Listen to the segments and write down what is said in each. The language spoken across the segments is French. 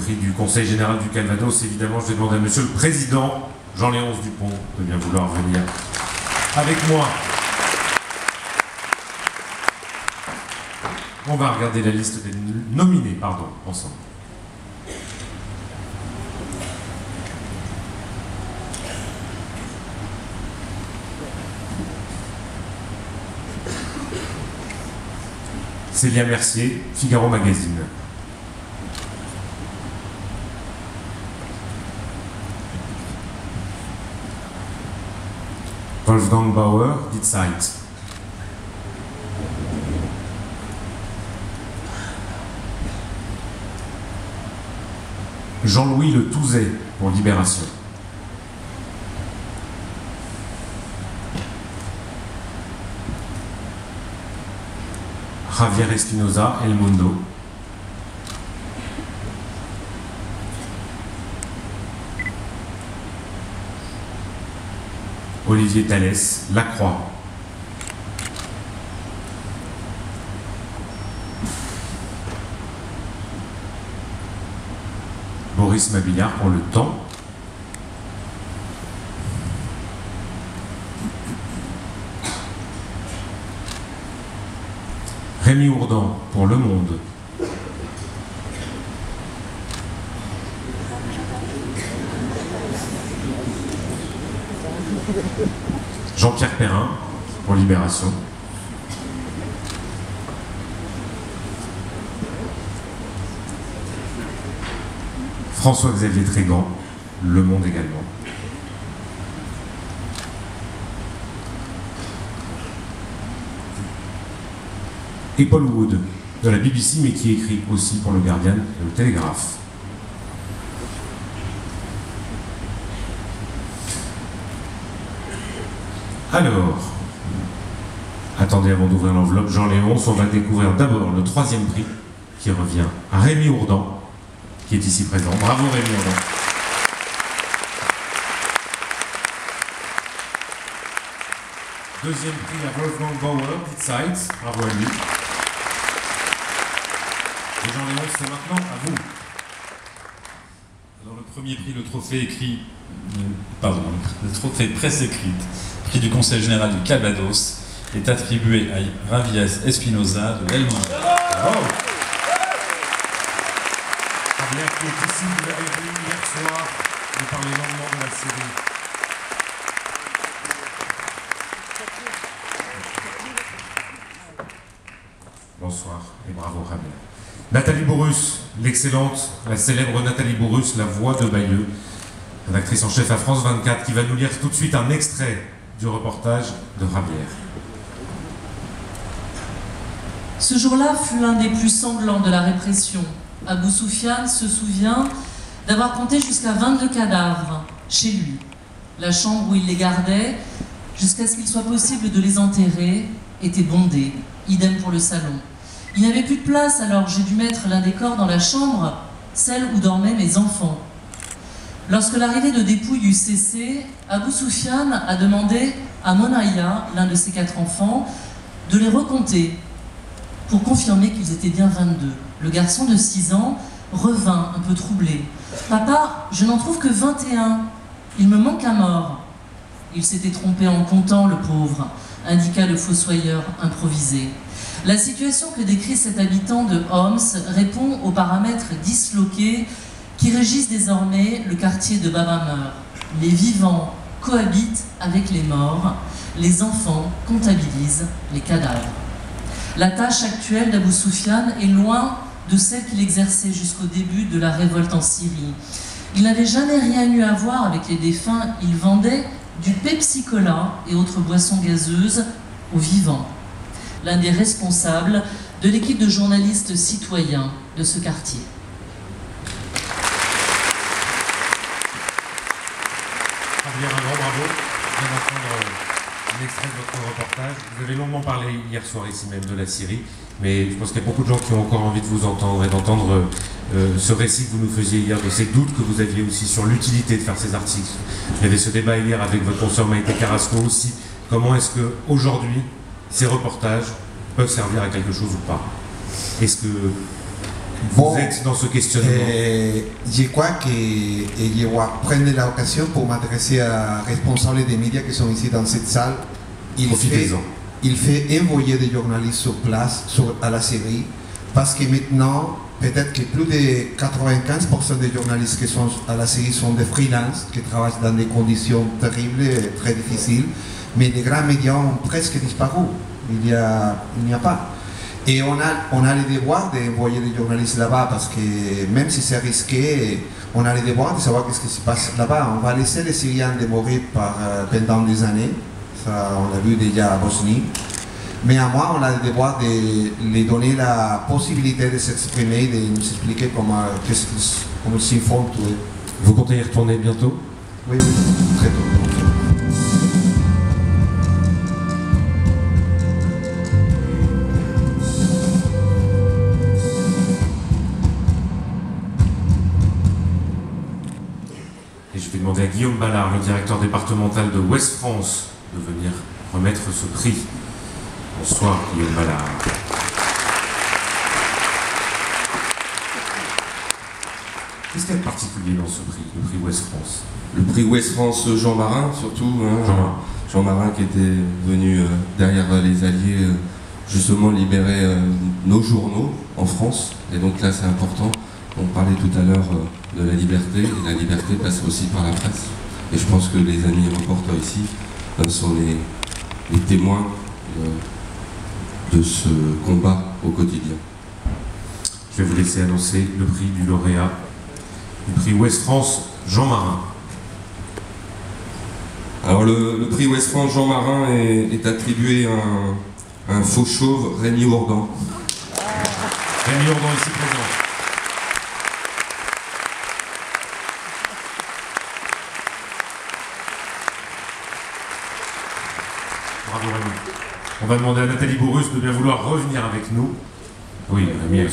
prix du Conseil général du Calvados. Évidemment, je vais demander à Monsieur le Président, Jean-Léonce Dupont, de bien vouloir venir avec moi. On va regarder la liste des nominés, ensemble. Célia Mercier, Figaro Magazine. Wolfgang Bauer, Die Zeit. Jean-Louis Le Touzet pour Libération. Javier Espinosa, El Mundo. Olivier Thalès, La Croix. Boris Mabillard pour Le Temps. Rémi Ourdan pour Le Monde. Jean-Pierre Perrin pour Libération. François-Xavier Trégan, Le Monde également. Et Paul Wood, de la BBC, mais qui écrit aussi pour le Guardian et le Télégraphe. Alors, attendez avant d'ouvrir l'enveloppe, Jean-Léonce, on va découvrir d'abord le 3e prix qui revient à Rémi Ourdan, qui est ici présent. Bravo Rémi Ourdan. Deuxième prix à Wolfgang Bauer, Die Zeit. Bravo à lui. Et Jean-Léonce, c'est maintenant à vous. Alors le premier prix, le trophée écrit, le trophée presse écrite, prix du Conseil général du Calvados, est attribué à Javier Espinosa de El Mundo. Bravo. Javier qui est ici, vous l'avez vu hier soir, vous parlez longuement de la série. Bonsoir et bravo Javier. Nathalie Bourrus, l'excellente, la célèbre Nathalie Bourrus, la voix de Bayeux, rédactrice en chef à France 24, qui va nous lire tout de suite un extrait du reportage de Javier. Ce jour-là fut l'un des plus sanglants de la répression. Abou Soufiane se souvient d'avoir compté jusqu'à 22 cadavres chez lui. La chambre où il les gardait, jusqu'à ce qu'il soit possible de les enterrer, était bondée. Idem pour le salon. Il n'y avait plus de place, alors j'ai dû mettre l'un des corps dans la chambre, celle où dormaient mes enfants. Lorsque l'arrivée de dépouille eut cessé, Abou Soufiane a demandé à Monaya, l'un de ses 4 enfants, de les recompter pour confirmer qu'ils étaient bien 22. Le garçon de 6 ans revint un peu troublé. « Papa, je n'en trouve que 21. Il me manque un mort. » Il s'était trompé en comptant, le pauvre, indiqua le fossoyeur improvisé. La situation que décrit cet habitant de Homs répond aux paramètres disloqués qui régissent désormais le quartier de Baba-Meur. Les vivants cohabitent avec les morts, les enfants comptabilisent les cadavres. La tâche actuelle d'Abou Soufiane est loin de celle qu'il exerçait jusqu'au début de la révolte en Syrie. Il n'avait jamais rien eu à voir avec les défunts, il vendait du Pepsi-Cola et autres boissons gazeuses aux vivants. L'un des responsables de l'équipe de journalistes citoyens de ce quartier. Javier, un grand bravo. Je viens d'entendre un extrait de votre reportage. Vous avez longuement parlé hier soir ici même de la Syrie, mais je pense qu'il y a beaucoup de gens qui ont encore envie de vous entendre et d'entendre ce récit que vous nous faisiez hier, de ces doutes que vous aviez aussi sur l'utilité de faire ces articles. Il y avait ce débat hier avec votre consoeur Maïté Carrasco aussi. Comment est-ce qu'aujourd'hui, ces reportages peuvent servir à quelque chose ou pas? Est-ce vous êtes dans ce questionnement? Je crois que je vais prendre l'occasion pour m'adresser à responsables des médias qui sont ici dans cette salle. Il fait envoyer des journalistes sur place à la série parce que maintenant, peut-être que plus de 95% des journalistes qui sont à la série sont des freelances qui travaillent dans des conditions terribles et très difficiles, mais les grands médias ont presque disparu. Il n'y a pas. Et on a le devoir d'envoyer des journalistes là-bas parce que même si c'est risqué, on a le devoir de savoir ce qui se passe là-bas. On va laisser les Syriens mourir pendant des années. Ça, on l'a vu déjà à Bosnie. Mais à moi, on a le devoir de leur donner la possibilité de s'exprimer, de nous expliquer comment ils s'y font tuer. Vous comptez y retourner bientôt? Oui, très tôt. Et je vais demander à Guillaume Ballard, le directeur départemental de Ouest France, de venir remettre ce prix. Bonsoir Guillaume Ballard. Qu'est-ce qu'il y a de particulier dans ce prix, le prix Ouest France? Le prix Ouest France Jean Marin surtout, hein, Jean Marin qui était venu derrière les Alliés justement libérer nos journaux en France, et donc là c'est important. On parlait tout à l'heure de la liberté, et la liberté passe aussi par la presse. Et je pense que les amis reporters ici sont les témoins de ce combat au quotidien. Je vais vous laisser annoncer le prix du lauréat du prix Ouest France Jean Marin. Alors le prix Ouest France Jean Marin est attribué à un faux chauve, Rémi Ourdan. Rémi Ourdan ici présent. Bravo Rémi. On va demander à Nathalie Bourrus de bien vouloir revenir avec nous. Oui, Rémi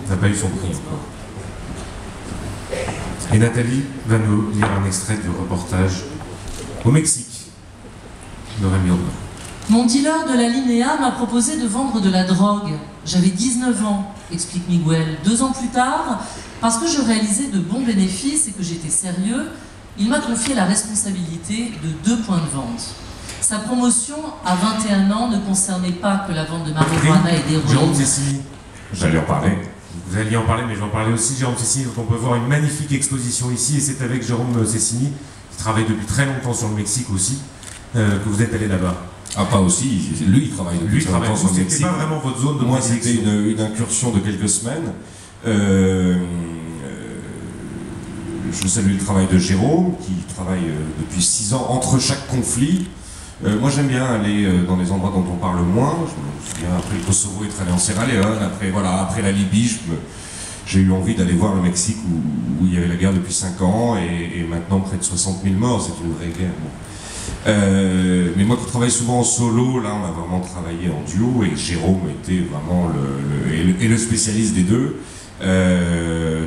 n'a pas eu son prix encore. Et Nathalie va nous lire un extrait du reportage au Mexique de Rémi Ourdan. Mon dealer de la Linéa m'a proposé de vendre de la drogue. J'avais 19 ans, explique Miguel. 2 ans plus tard, parce que je réalisais de bons bénéfices et que j'étais sérieux, il m'a confié la responsabilité de 2 points de vente. Sa promotion, à 21 ans, ne concernait pas que la vente de marijuana et d'héroïne. Jérôme Cessini, j'allais en parler. Vous alliez en parler, mais je vais en parler aussi. Jérôme Cessini, dont on peut voir une magnifique exposition ici, et c'est avec Jérôme Cessini, qui travaille depuis très longtemps sur le Mexique aussi, que vous êtes allé là-bas. Ah, pas aussi, lui il travaille depuis très longtemps sur le Mexique. C'était pas vraiment votre zone de Moi c'était une incursion de quelques semaines. Je salue le travail de Jérôme, qui travaille depuis 6 ans entre chaque conflit. Moi j'aime bien aller dans les endroits dont on parle moins. Je me souviens, après le Kosovo, être allé en Sierra Leone, après la Libye, j'ai eu envie d'aller voir le Mexique où il y avait la guerre depuis 5 ans et maintenant près de 60 000 morts, c'est une vraie guerre. Bon. Mais moi qui travaille souvent en solo, là on a vraiment travaillé en duo et Jérôme était vraiment le spécialiste des deux.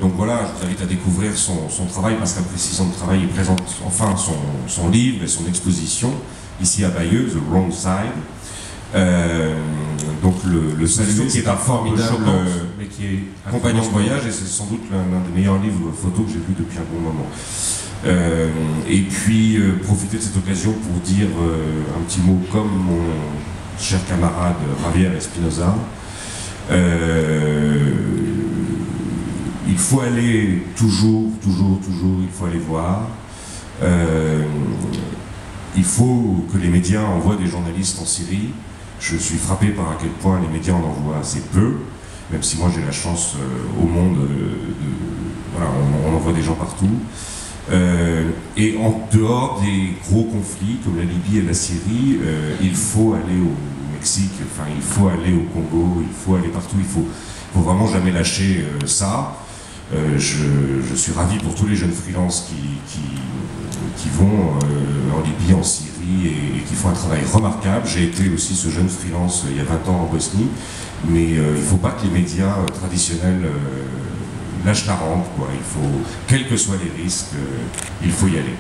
Donc voilà, je vous invite à découvrir son travail parce qu'après 6 ans de travail, il présente enfin son livre et son exposition ici à Bayeux, The Wrong Side. Donc le salut qui est un formidable compagnon de voyage et c'est sans doute l'un des meilleurs livres photos que j'ai vu depuis un bon moment. Et puis profiter de cette occasion pour dire un petit mot comme mon cher camarade Javier Espinosa. Il faut aller toujours, il faut aller voir. Il faut que les médias envoient des journalistes en Syrie. Je suis frappé par à quel point les médias en envoient assez peu, même si moi j'ai la chance au monde voilà, on envoie des gens partout. Et en dehors des gros conflits comme la Libye et la Syrie, il faut aller au Mexique, enfin il faut aller au Congo, il faut aller partout, il faut vraiment jamais lâcher ça. Je suis ravi pour tous les jeunes freelances qui vont en Libye, en Syrie et qui font un travail remarquable. J'ai été aussi ce jeune freelance il y a 20 ans en Bosnie, mais il ne faut pas que les médias traditionnels lâchent la rampe, quoi. Il faut, quels que soient les risques, il faut y aller.